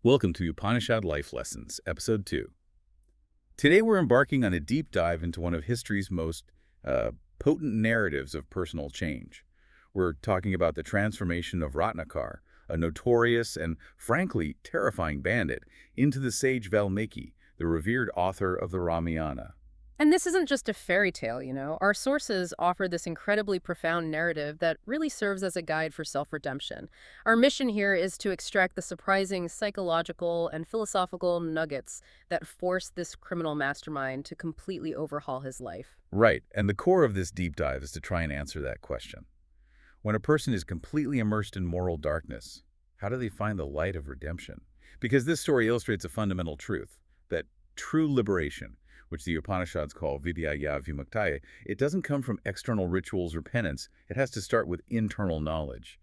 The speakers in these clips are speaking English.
Welcome to Upanishad Life Lessons, Episode 2. Today we're embarking on a deep dive into one of history's most potent narratives of personal change. We're talking about the transformation of Ratnakar, a notorious and, frankly, terrifying bandit, into the sage Valmiki, the revered author of the Ramayana. And this isn't just a fairy tale, Our sources offer this incredibly profound narrative that really serves as a guide for self-redemption. Our mission here is to extract the surprising psychological and philosophical nuggets that force this criminal mastermind to completely overhaul his life. Right, and the core of this deep dive is to try and answer that question. When a person is completely immersed in moral darkness, how do they find the light of redemption? Because this story illustrates a fundamental truth, that true liberation, which the Upanishads call Vidya, it doesn't come from external rituals or penance. It has to start with internal knowledge,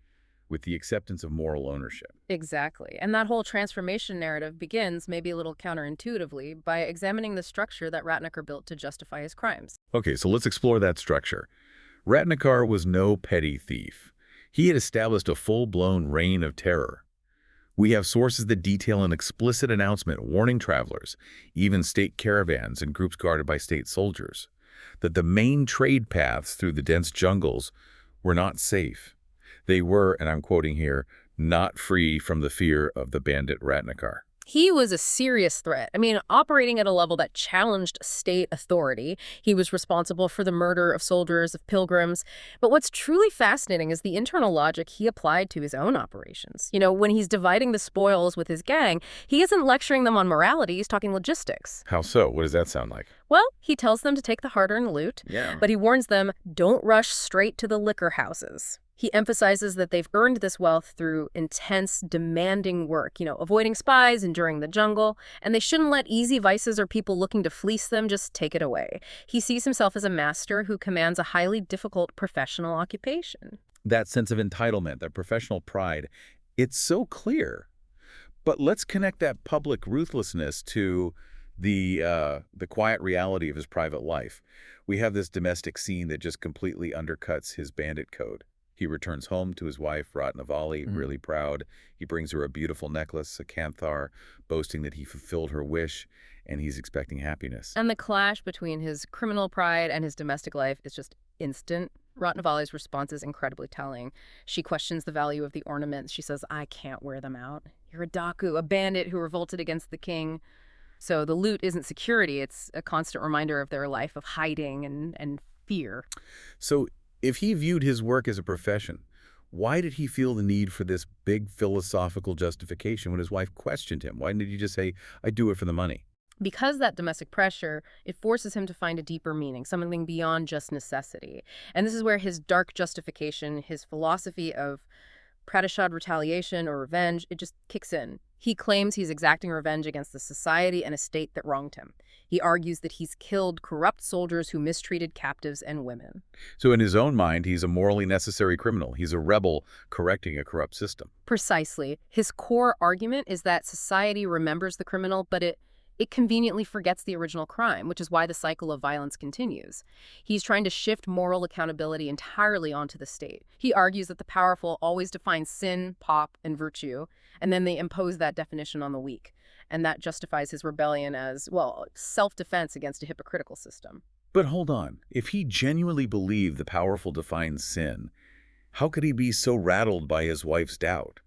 with the acceptance of moral ownership. Exactly. And that whole transformation narrative begins, maybe a little counterintuitively, by examining the structure that Ratnakar built to justify his crimes. Okay, so let's explore that structure. Ratnakar was no petty thief. He had established a full-blown reign of terror. We have sources that detail an explicit announcement warning travelers, even state caravans and groups guarded by state soldiers, that the main trade paths through the dense jungles were not safe. They were, and I'm quoting here, not free from the fear of the bandit Ratnakar. He was a serious threat. Operating at a level that challenged state authority. He was responsible for the murder of soldiers, of pilgrims. But what's truly fascinating is the internal logic he applied to his own operations. When he's dividing the spoils with his gang, he isn't lecturing them on morality, he's talking logistics. How so? What does that sound like? Well, he tells them to take the hard-earned loot, but he warns them, don't rush straight to the liquor houses. He emphasizes that they've earned this wealth through intense, demanding work, avoiding spies, enduring the jungle, and they shouldn't let easy vices or people looking to fleece them just take it away. He sees himself as a master who commands a highly difficult professional occupation. That sense of entitlement, that professional pride, it's so clear. But let's connect that public ruthlessness to the quiet reality of his private life. We have this domestic scene that just completely undercuts his bandit code. He returns home to his wife, Ratnavali, really proud. He brings her a beautiful necklace, a kanthar, boasting that he fulfilled her wish, and he's expecting happiness. And the clash between his criminal pride and his domestic life is just instant. Ratnavali's response is incredibly telling. She questions the value of the ornaments. She says, I can't wear them out. You're a daku, a bandit who revolted against the king. So the loot isn't security. It's a constant reminder of their life of hiding and fear. So if he viewed his work as a profession, why did he feel the need for this big philosophical justification when his wife questioned him? Why didn't he just say, I do it for the money? Because that domestic pressure, it forces him to find a deeper meaning, something beyond just necessity. And this is where his dark justification, his philosophy of pratishad retaliation or revenge, it just kicks in. He claims he's exacting revenge against the society and a state that wronged him. He argues that he's killed corrupt soldiers who mistreated captives and women. So in his own mind, he's a morally necessary criminal. He's a rebel correcting a corrupt system. Precisely. His core argument is that society remembers the criminal, but it conveniently forgets the original crime, which is why the cycle of violence continues. He's trying to shift moral accountability entirely onto the state. He argues that the powerful always define sin, pop, and virtue, and then they impose that definition on the weak. And that justifies his rebellion as, well, self-defense against a hypocritical system. But hold on. If he genuinely believed the powerful define sin, how could he be so rattled by his wife's doubt?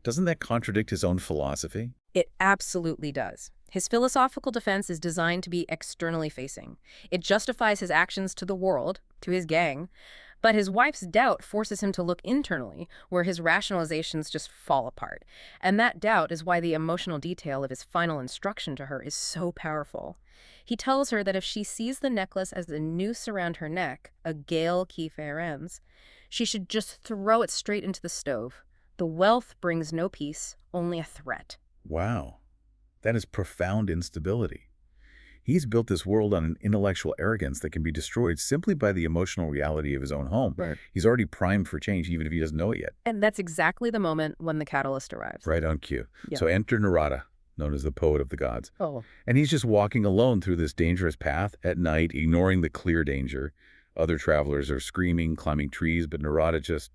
Doesn't that contradict his own philosophy? It absolutely does. His philosophical defense is designed to be externally facing. It justifies his actions to the world, to his gang, but his wife's doubt forces him to look internally, where his rationalizations just fall apart. And that doubt is why the emotional detail of his final instruction to her is so powerful. He tells her that if she sees the necklace as a noose around her neck, a gale qui fait ends, she should just throw it straight into the stove. The wealth brings no peace, only a threat. Wow. That is profound instability. He's built this world on an intellectual arrogance that can be destroyed simply by the emotional reality of his own home. Right. He's already primed for change, even if he doesn't know it yet. And that's exactly the moment when the catalyst arrives. Right on cue. Yeah. So enter Narada, known as the poet of the gods. Oh. And he's just walking alone through this dangerous path at night, ignoring the clear danger. Other travelers are screaming, climbing trees, but Narada just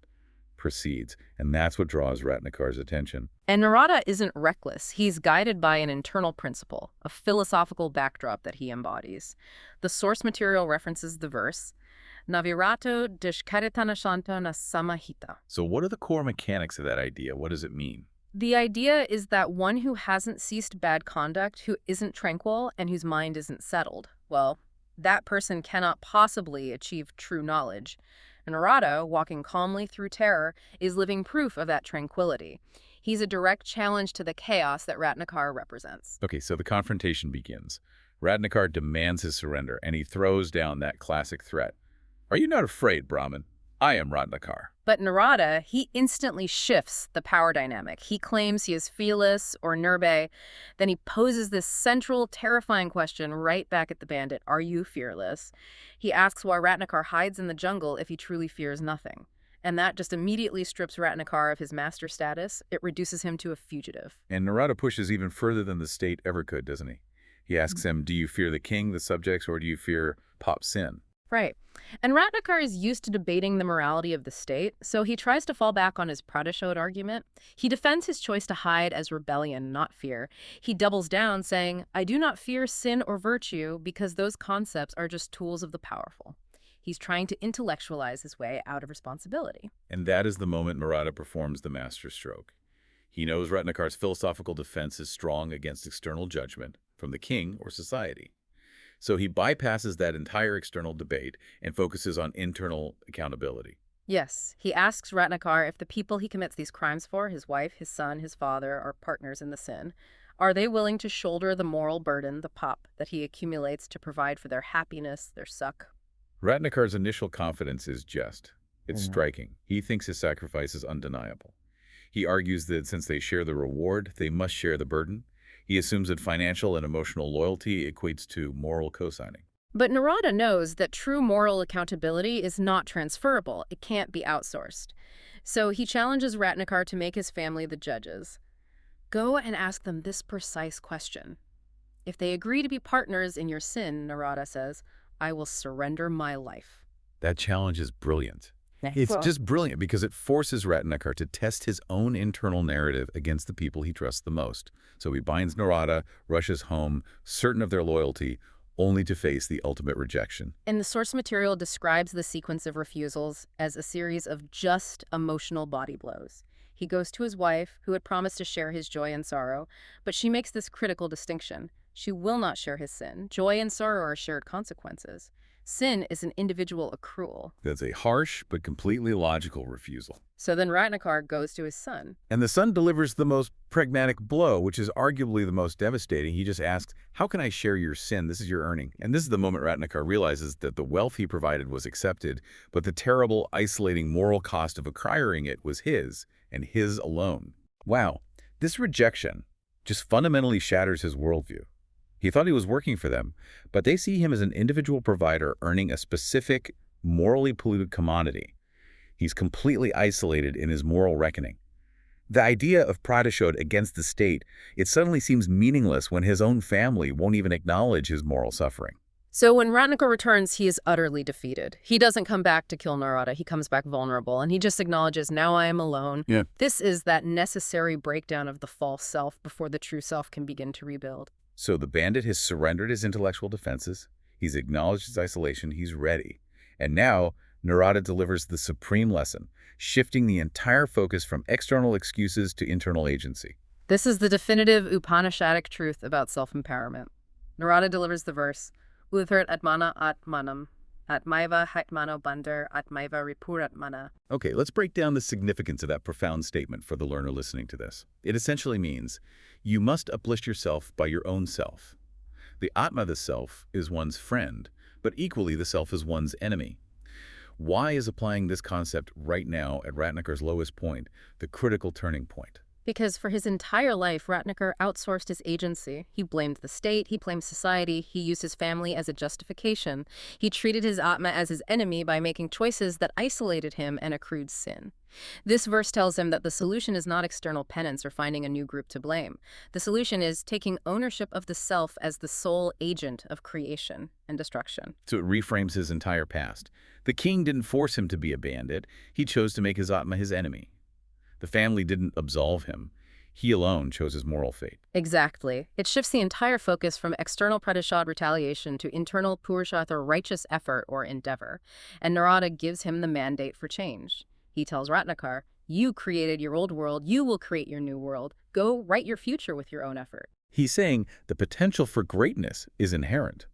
proceeds. And that's what draws Ratnakar's attention. And Narada isn't reckless. He's guided by an internal principle, a philosophical backdrop that he embodies. The source material references the verse, Navirato dishkaritanashantana samahita. So what are the core mechanics of that idea? What does it mean? The idea is that one who hasn't ceased bad conduct, who isn't tranquil, and whose mind isn't settled, well, that person cannot possibly achieve true knowledge. And Narada, walking calmly through terror, is living proof of that tranquility. He's a direct challenge to the chaos that Ratnakar represents. Okay, so the confrontation begins. Ratnakar demands his surrender, and he throws down that classic threat. Are you not afraid, Brahmin? I am Ratnakar. But Narada, he instantly shifts the power dynamic. He claims he is fearless or nirbe. Then he poses this central, terrifying question right back at the bandit. Are you fearless? He asks why Ratnakar hides in the jungle if he truly fears nothing. And that just immediately strips Ratnakar of his master status. It reduces him to a fugitive. And Narada pushes even further than the state ever could, doesn't he? He asks him, do you fear the king, the subjects, or do you fear Pop Sin? Right. And Ratnakar is used to debating the morality of the state, so he tries to fall back on his Pradeshod argument. He defends his choice to hide as rebellion, not fear. He doubles down, saying, I do not fear sin or virtue because those concepts are just tools of the powerful. He's trying to intellectualize his way out of responsibility. And that is the moment Narada performs the master stroke. He knows Ratnakar's philosophical defense is strong against external judgment from the king or society. So he bypasses that entire external debate and focuses on internal accountability. Yes, he asks Ratnakar if the people he commits these crimes for, his wife, his son, his father, are partners in the sin. Are they willing to shoulder the moral burden, the pop, that he accumulates to provide for their happiness, their suck? Ratnakar's initial confidence is just. It's striking. He thinks his sacrifice is undeniable. He argues that since they share the reward, they must share the burden. He assumes that financial and emotional loyalty equates to moral co-signing. But Narada knows that true moral accountability is not transferable. It can't be outsourced. So he challenges Ratnakar to make his family the judges. Go and ask them this precise question. If they agree to be partners in your sin, Narada says, I will surrender my life. That challenge is brilliant. It's just brilliant because it forces Ratnakar to test his own internal narrative against the people he trusts the most. So he binds Narada, rushes home, certain of their loyalty, only to face the ultimate rejection. And the source material describes the sequence of refusals as a series of just emotional body blows. He goes to his wife, who had promised to share his joy and sorrow, but she makes this critical distinction. She will not share his sin. Joy and sorrow are shared consequences. Sin is an individual accrual. That's a harsh but completely logical refusal. So then Ratnakar goes to his son. And the son delivers the most pragmatic blow, which is arguably the most devastating. He just asks, how can I share your sin? This is your earning. And this is the moment Ratnakar realizes that the wealth he provided was accepted, but the terrible, isolating moral cost of acquiring it was his, and his alone. Wow, this rejection just fundamentally shatters his worldview. He thought he was working for them, but they see him as an individual provider earning a specific, morally polluted commodity. He's completely isolated in his moral reckoning. The idea of Pradeshod against the state, it suddenly seems meaningless when his own family won't even acknowledge his moral suffering. So when Ratnakar returns, he is utterly defeated. He doesn't come back to kill Narada. He comes back vulnerable, and he just acknowledges, now I am alone. Yeah. This is that necessary breakdown of the false self before the true self can begin to rebuild. So the bandit has surrendered his intellectual defenses, he's acknowledged his isolation, he's ready. And now, Narada delivers the supreme lesson, shifting the entire focus from external excuses to internal agency. This is the definitive Upanishadic truth about self-empowerment. Narada delivers the verse, Uthart atmana ātmanam, Ātmaiva hyātmano bandhur, Ātmaiva ripur ātmanaḥ. Okay, let's break down the significance of that profound statement for the learner listening to this. It essentially means, you must uplift yourself by your own self. The Ātma, the self, is one's friend, but equally the self is one's enemy. Why is applying this concept right now at Ratnakar's lowest point the critical turning point? Because for his entire life, Ratnakar outsourced his agency. He blamed the state, he blamed society, he used his family as a justification. He treated his Ātma as his enemy by making choices that isolated him and accrued sin. This verse tells him that the solution is not external penance or finding a new group to blame. The solution is taking ownership of the self as the sole agent of creation and destruction. So it reframes his entire past. The king didn't force him to be a bandit. He chose to make his Ātma his enemy. The family didn't absolve him. He alone chose his moral fate. Exactly. It shifts the entire focus from external pratishad retaliation to internal purusharth or righteous effort or endeavor. And Narada gives him the mandate for change. He tells Ratnakar, you created your old world, you will create your new world. Go write your future with your own effort. He's saying the potential for greatness is inherent,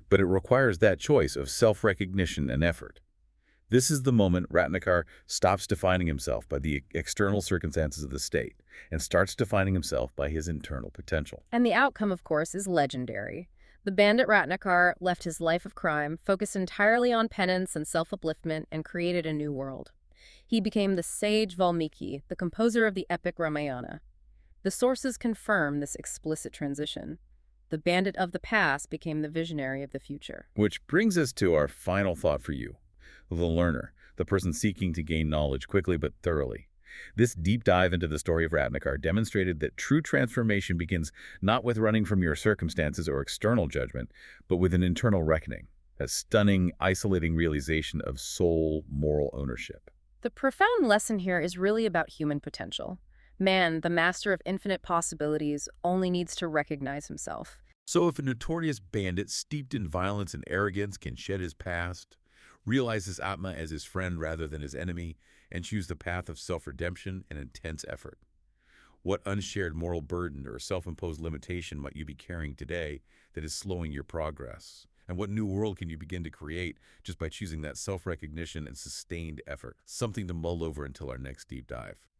but it requires that choice of self-recognition and effort. This is the moment Ratnakar stops defining himself by the external circumstances of the state and starts defining himself by his internal potential. And the outcome, of course, is legendary. The bandit Ratnakar left his life of crime, focused entirely on penance and self-upliftment, and created a new world. He became the sage Valmiki, the composer of the epic Ramayana. The sources confirm this explicit transition. The bandit of the past became the visionary of the future. Which brings us to our final thought for you, the learner, the person seeking to gain knowledge quickly but thoroughly. This deep dive into the story of Ratnakar demonstrated that true transformation begins not with running from your circumstances or external judgment, but with an internal reckoning, a stunning, isolating realization of soul moral ownership. The profound lesson here is really about human potential. Man, the master of infinite possibilities, only needs to recognize himself. So if a notorious bandit steeped in violence and arrogance can shed his past, realize his Atma as his friend rather than his enemy, and choose the path of self-redemption and intense effort, what unshared moral burden or self-imposed limitation might you be carrying today that is slowing your progress? And what new world can you begin to create just by choosing that self-recognition and sustained effort? Something to mull over until our next deep dive.